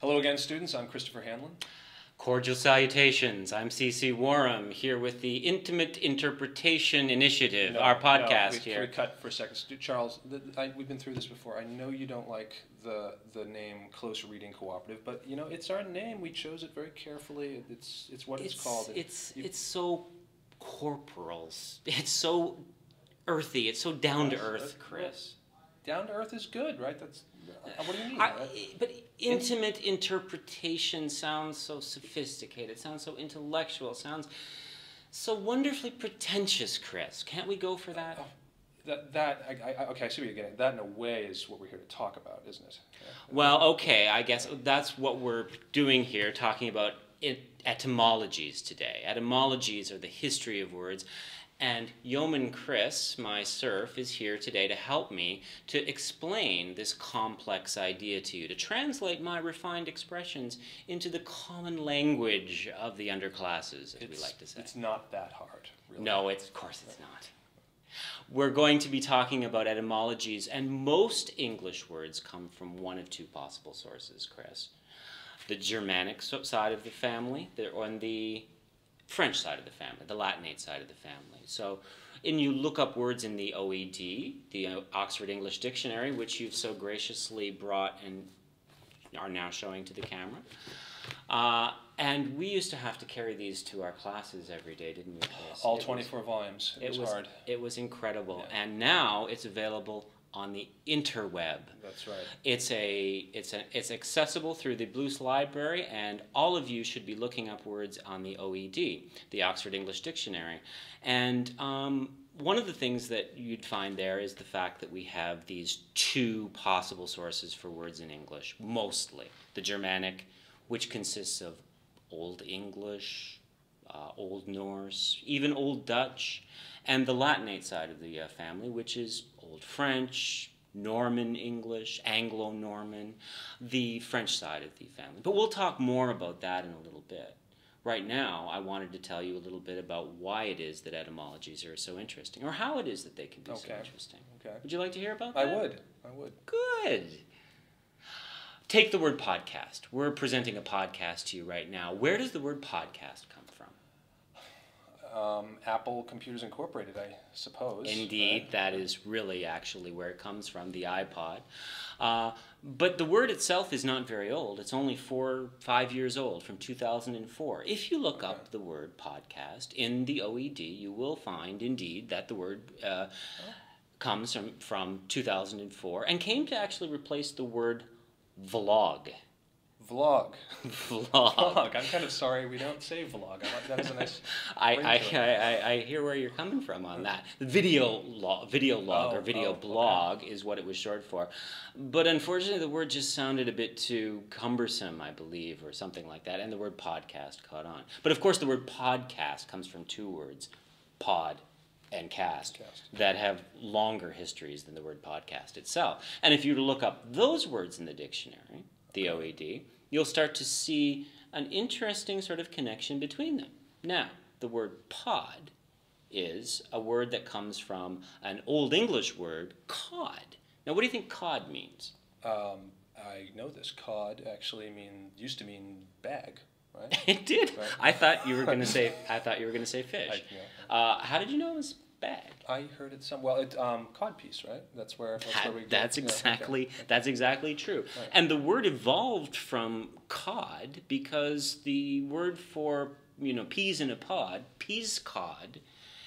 Hello again, students. I'm Christopher Hanlon. Cordial salutations. I'm C.C. Warham here with the Intimate Interpretation Initiative, our podcast here. Can we cut for a second? Charles, we've been through this before. I know you don't like the name Close Reading Cooperative, but you know it's our name. We chose it very carefully. It's what it's called. It's so corporal. It's so earthy. It's so down to earth, Chris. Down to earth is good, right? That's what do you mean? Right? But intimate interpretation sounds so sophisticated. Sounds so intellectual. Sounds so wonderfully pretentious, Chris. Can't we go for that? Okay, I see what you're getting. That, in a way, is what we're here to talk about, isn't it? Yeah. Well, okay, I guess that's what we're doing here, talking about etymologies today. Etymologies are the history of words. And Yeoman Chris, my serf, is here today to help me to explain this complex idea to you, to translate my refined expressions into the common language of the underclasses, as we like to say. It's not that hard, really. No, of course it's not. We're going to be talking about etymologies, and most English words come from one of two possible sources, Chris. The Germanic side of the family, on the French side of the family, the Latinate side of the family. So, and you look up words in the OED, the Oxford English Dictionary, which you've so graciously brought and are now showing to the camera. And we used to have to carry these to our classes every day, didn't we, Chris? All 24 volumes. It was hard. It was incredible. Yeah. And now it's available on the interweb. That's right. It's accessible through the Blues Library, and all of you should be looking up words on the OED, the Oxford English Dictionary. And one of the things that you'd find there is the fact that we have these two possible sources for words in English, mostly. The Germanic, which consists of Old English, Old Norse, even Old Dutch, and the Latinate side of the family, which is Old French, Norman English, Anglo-Norman, the French side of the family. But we'll talk more about that in a little bit. Right now, I wanted to tell you a little bit about why it is that etymologies are so interesting, or how it is that they can be so interesting. Okay. Would you like to hear about that? I would. Good. Take the word podcast. We're presenting a podcast to you right now. Where does the word podcast come from? Apple Computers Incorporated, I suppose. Indeed, that is really actually where it comes from, the iPod. But the word itself is not very old. It's only 4 or 5 years old, from 2004. If you look up the word podcast in the OED, you will find, indeed, that the word comes from 2004 and came to actually replace the word vlog. Vlog. Vlog. I'm kind of sorry we don't say vlog. That is a nice. I hear where you're coming from on that. Video log or video blog is what it was short for, but unfortunately the word just sounded a bit too cumbersome, I believe, or something like that, and the word podcast caught on. But of course, the word podcast comes from two words, pod and cast, that have longer histories than the word podcast itself. And if you were to look up those words in the dictionary, the OED, you'll start to see an interesting sort of connection between them. Now, the word pod is a word that comes from an Old English word, cod. Now, what do you think cod means? I know this. Cod actually used to mean bag, right? It did. Right. I thought you were going to say fish. How did you know it was bag? I heard it codpiece, right? That's where we go. That's exactly true. Right. And the word evolved from cod because the word for peas in a pod, peas cod,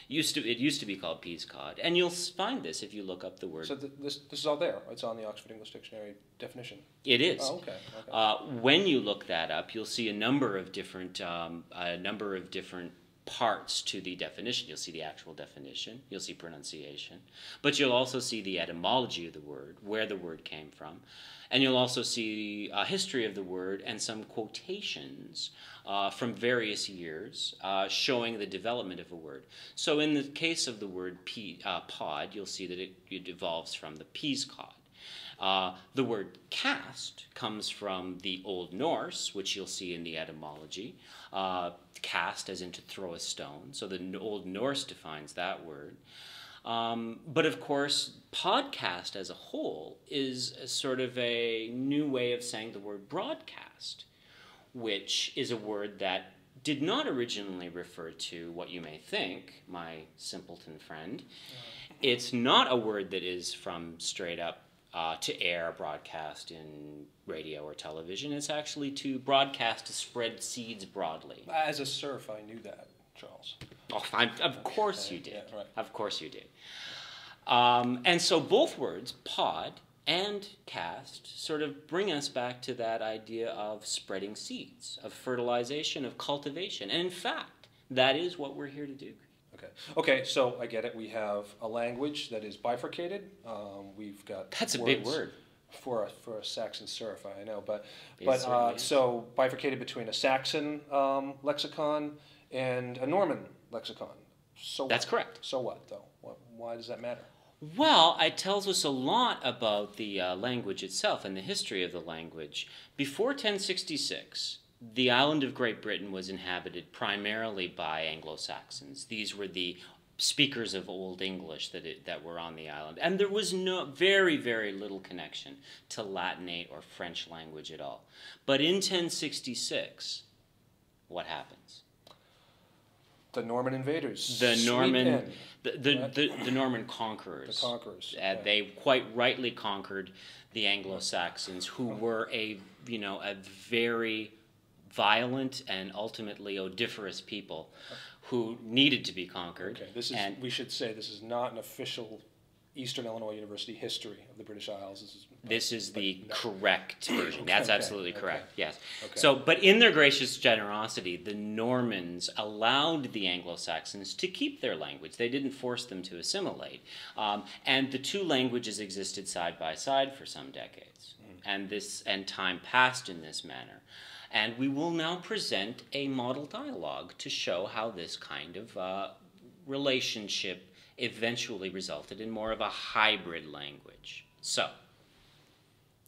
used to be called peas cod, and you'll find this if you look up the word. So this is all there. It's on the Oxford English Dictionary definition. It is. Oh, okay. When you look that up, you'll see a number of different parts to the definition. You'll see the actual definition, you'll see pronunciation, but you'll also see the etymology of the word, where the word came from, and you'll also see a history of the word and some quotations from various years showing the development of a word. So in the case of the word pod, you'll see that it evolves from the peas cod. The word cast comes from the Old Norse, which you'll see in the etymology. Cast as in to throw a stone. So the Old Norse defines that word. But of course, podcast as a whole is a sort of a new way of saying the word broadcast, which is a word that did not originally refer to what you may think, my simpleton friend. It's not a word that is from straight up to air broadcast in radio or television. It's actually to broadcast, to spread seeds broadly. As a serf, I knew that, Charles. Oh, of course you did. Yeah, right. Of course you did. And so both words, pod and cast, sort of bring us back to that idea of spreading seeds, of fertilization, of cultivation. And in fact, that is what we're here to do. Okay, so I get it. We have a language that is bifurcated. We've got That's a big word. For a Saxon serf, I know, but certainly is. so bifurcated between a Saxon lexicon and a Norman lexicon. So That's correct. So what, though? Why does that matter? Well, it tells us a lot about the language itself and the history of the language. Before 1066, the island of Great Britain was inhabited primarily by Anglo-Saxons. These were the speakers of Old English that were on the island. And there was very, very little connection to Latinate or French language at all. But in 1066, what happens? The Norman invaders. The Norman The conquerors. conquerors. They quite rightly conquered the Anglo-Saxons, who were a very violent and ultimately odoriferous people who needed to be conquered. Okay, we should say this is not an official Eastern Illinois University history of the British Isles. This is the correct version. That's absolutely correct. Yes. Okay. So, but in their gracious generosity, the Normans allowed the Anglo-Saxons to keep their language. They didn't force them to assimilate, and the two languages existed side by side for some decades, and time passed in this manner. And we will now present a model dialogue to show how this kind of relationship eventually resulted in more of a hybrid language. So,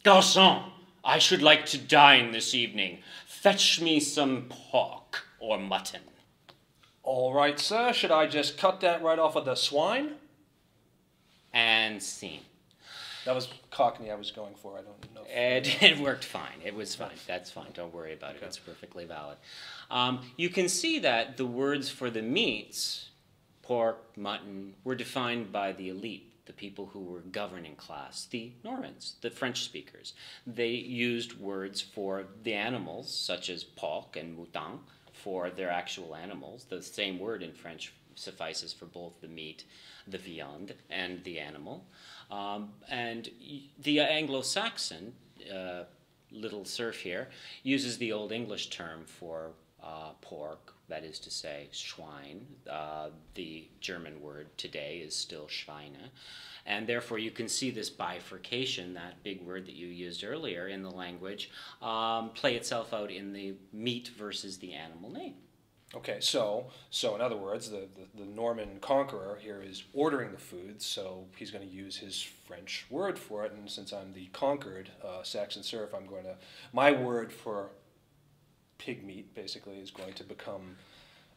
Garçon, I should like to dine this evening. Fetch me some pork or mutton. All right, sir. Should I just cut that right off of the swine? And scene. That was Cockney I was going for. I don't know. It worked fine. It was fine. That's fine. Don't worry about it. It's perfectly valid. You can see that the words for the meats, pork, mutton, were defined by the elite, the people who were governing class, the Normans, the French speakers. They used words for the animals, such as porc and mouton, for their actual animals. The same word in French suffices for both the meat, the viande, and the animal. And the Anglo-Saxon, little serf here, uses the Old English term for pork, that is to say, Schwein. The German word today is still Schweine. And therefore you can see this bifurcation, that big word that you used earlier in the language, play itself out in the meat versus the animal name. Okay, so in other words, the Norman conqueror here is ordering the food, so he's going to use his French word for it, and since I'm the conquered Saxon serf, my word for pig meat, basically, is going to become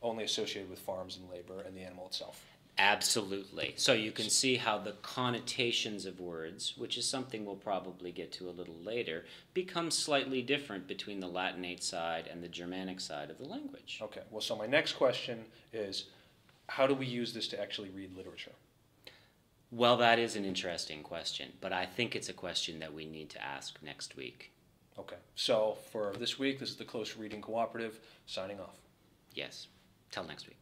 only associated with farms and labor and the animal itself. Absolutely. So you can see how the connotations of words, which is something we'll probably get to a little later, become slightly different between the Latinate side and the Germanic side of the language. Okay, well, so my next question is, how do we use this to actually read literature? Well, that is an interesting question, but I think it's a question that we need to ask next week. Okay, so for this week, this is the Close Reading Cooperative, signing off. Yes. Till next week.